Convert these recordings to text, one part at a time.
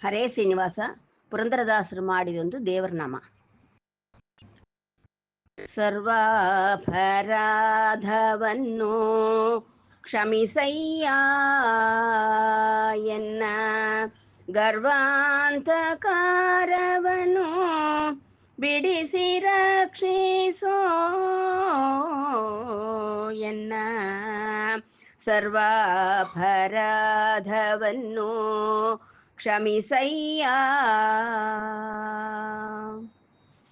ಹರೇ ಶ್ರೀನಿವಾಸ ಪುರಂದರದಾಸರು ಮಾಡಿದೊಂದು ದೇವರ ನಾಮ. ಸರ್ವಾಪರಾಧವನ್ನು ಕ್ಷಮಿಸಯ್ಯ ಎನ್ನ ಗರ್ವಾಂಧಕಾರವನ್ನು ಬಿಡಿಸಿ ರಕ್ಷಿಸೋ ಎನ್ನ ಸರ್ವಾಪರಾಧವನ್ನು ಕ್ಷಮಿಸಯ್ಯ.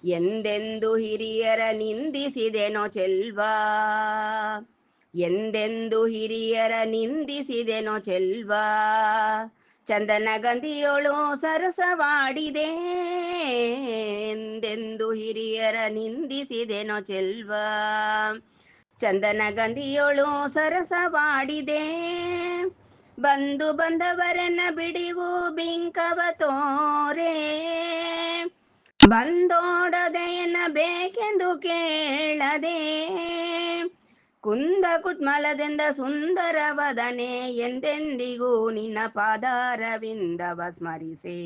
ಎಂದೆಂದು ಹಿರಿಯರ ನಿಂದಿಸಿದೆನೋ ಚೆಲ್ವಾ, ಎಂದೆಂದು ಹಿರಿಯರ ನಿಂದಿಸಿದೆನೋ ಚೆಲ್ವಾ, ಚಂದನ ಗಂಧಿಯೊಳು ಸರಸವಾಡಿದೆ. ಎಂದೆಂದು ಹಿರಿಯರ ನಿಂದಿಸಿದೆನೋ ಚೆಲ್ವಾ, ಚಂದನ ಗಂಧಿಯೊಳು ಸರಸವಾಡಿದೆ. ಬಂದು ಬಂದವರನ್ನ ಬಿಡಿವು ಬಿಂಕವ ತೋರೆ, ಬಂದೋಡದೆಯನ್ನ ಬೇಕೆಂದು ಕೇಳದೆ. ಕುಂದ ಕುಟ್ಮಲದಿಂದ ಸುಂದರವದನೆ, ಎಂದೆಂದಿಗೂ ನಿನ್ನ ಪಾದಾರವಿಂದವ ಸ್ಮರಿಸೆ.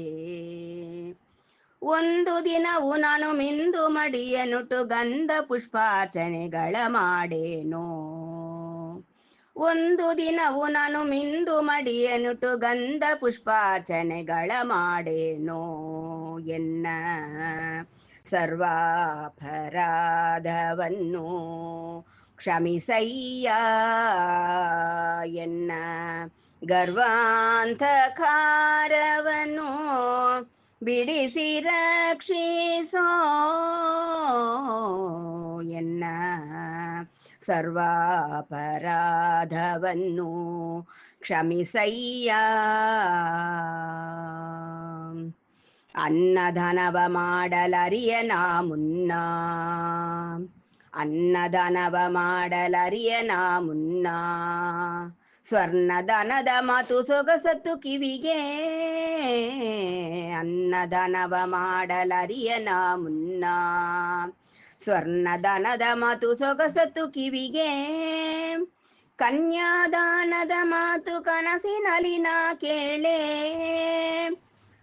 ಒಂದು ದಿನವು ನಾನು ಮಿಂದು ಮಡಿಯನುಟ್ಟು ಗಂಧ ಪುಷ್ಪಾರ್ಚನೆಗಳ ಮಾಡೇನೋ. ಒಂದು ದಿನವು ನಾನು ಮಿಂದು ಮಡಿಯನುಟ್ಟು ಗಂಧ ಪುಷ್ಪಾರ್ಚನೆಗಳ ಮಾಡೇನೋ ಎನ್ನ ಸರ್ವಾಪರಾಧವನ್ನು ಕ್ಷಮಿಸಯ್ಯ ಎನ್ನ ಗರ್ವಾಂಧಕಾರವನ್ನು ಬಿಡಿಸಿ ರಕ್ಷಿಸೋ ಎನ್ನ ಸರ್ವಾಪರಾಧವನ್ನು ಕ್ಷಮಿಸಯ್ಯ. ಅನ್ನದಾನವ ಮಾಡಲರಿಯನ ಮುನ್ನ, ಅನ್ನದಾನವ ಮಾಡಲರಿಯನ ಮುನ್ನ, ಸ್ವರ್ಣದಾನದ ಮಾತು ಸೊಗಸತ್ತು ಕಿವಿಗೆ. ಅನ್ನದಾನವ ಮಾಡಲರಿಯನ ಮುನ್ನ, ಸ್ವರ್ಣದಾನದ ಮಾತು ಸೊಗಸತ್ತು ಕಿವಿಗೆ. ಕನ್ಯಾದಾನದ ಮಾತು ಕನಸಿನಲ್ಲಿ ನಾ ಕೇಳೆ,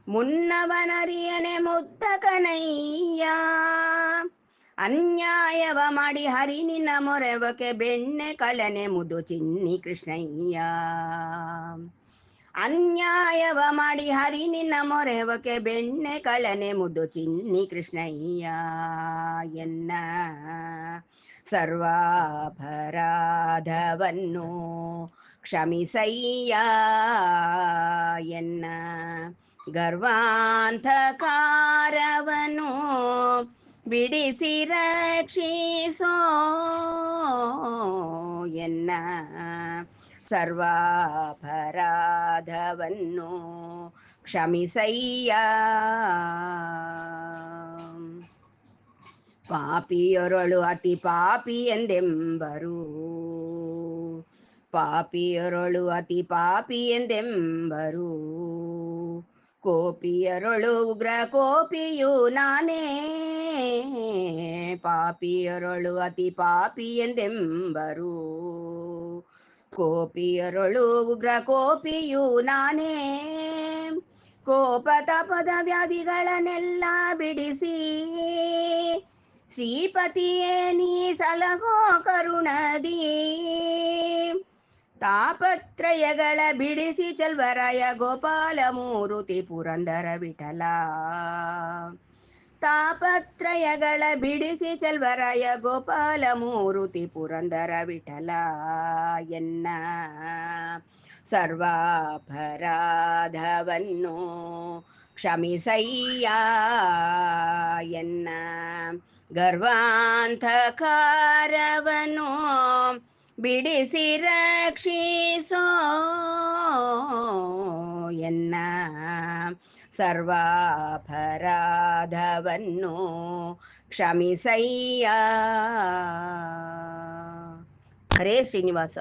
ಮುನ್ನವನರಿಯನೆ ಮುದ್ದ ಕನಯ್ಯ. ಅನ್ಯಾಯವ ಮಾಡಿ ಹರಿ ನಿನ್ನ ಮೊರೆವಕ್ಕೆ ಬೆಣ್ಣೆ ಕಳನೆ ಮುದು ಚಿನ್ನಿ ಕೃಷ್ಣಯ್ಯ. ಅನ್ಯಾಯವ ಮಾಡಿ ಹರಿ ನಿನ್ನ ಮೊರೆವಕ್ಕೆ ಬೆಣ್ಣೆ ಕಳನೆ ಮುದು ಚಿನ್ನಿ ಕೃಷ್ಣಯ್ಯ ಎನ್ನ ಸರ್ವಾಪರಾಧವನ್ನು ಕ್ಷಮಿಸಯ್ಯ ಎನ್ನ ಗರ್ವಾಂಧಕಾರವನ್ನು ಬಿಡಿಸಿ ರಕ್ಷಿಸೋ ಎನ್ನ ಸರ್ವಾಪರಾಧವನ್ನು ಕ್ಷಮಿಸಯ್ಯ. ಪಾಪಿಯರೊಳು ಅತಿ ಪಾಪಿ ಎಂದೆಂಬರು, ಪಾಪಿಯರೊಳು ಅತಿ ಪಾಪಿ ಎಂದೆಂಬರು, ಕೋಪಿಯರೊಳು ಉಗ್ರ ಕೋಪಿಯು ನಾನೇ. ಪಾಪಿಯರೊಳು ಅತಿ ಪಾಪಿ ಎಂದೆಂಬರು, ಕೋಪಿಯರೊಳು ಉಗ್ರ ಕೋಪಿಯು ನಾನೇ. ಕೋಪ ತಾಪದ ವ್ಯಾಧಿಗಳನ್ನೆಲ್ಲ ಬಿಡಿಸಿ ಶ್ರೀಪತಿಯೇ ನೀ ಸಲಹೋ ಕರುಣದಿ. ತಾಪತ್ರಯಗಳ ಬಿಡಿಸಿ ಚಲ್ವರಾಯ ಗೋಪಾಲ ಮೂರುತಿ ಪುರಂದರ ವಿಠಲ. ತಾಪತ್ರಯಗಳ ಬಿಡಿಸಿ ಚಲ್ವರಾಯ ಗೋಪಾಲ ಮೂರುತಿ ಪುರಂದರ ವಿಠಲ ಎನ್ನ ಸರ್ವಾಪರಾಧವನ್ನು ಕ್ಷಮಿಸಯ್ಯ ಎನ್ನ ಗರ್ವಾಂಧಕಾರವನ್ನು ಬಿಡಿಸಿ ರಕ್ಷಿಸೋ ಎನ್ನ ಸರ್ವಾಪರಾಧವನ್ನು ಕ್ಷಮಿಸಯ್ಯ. ಹರೇ ಶ್ರೀನಿವಾಸ.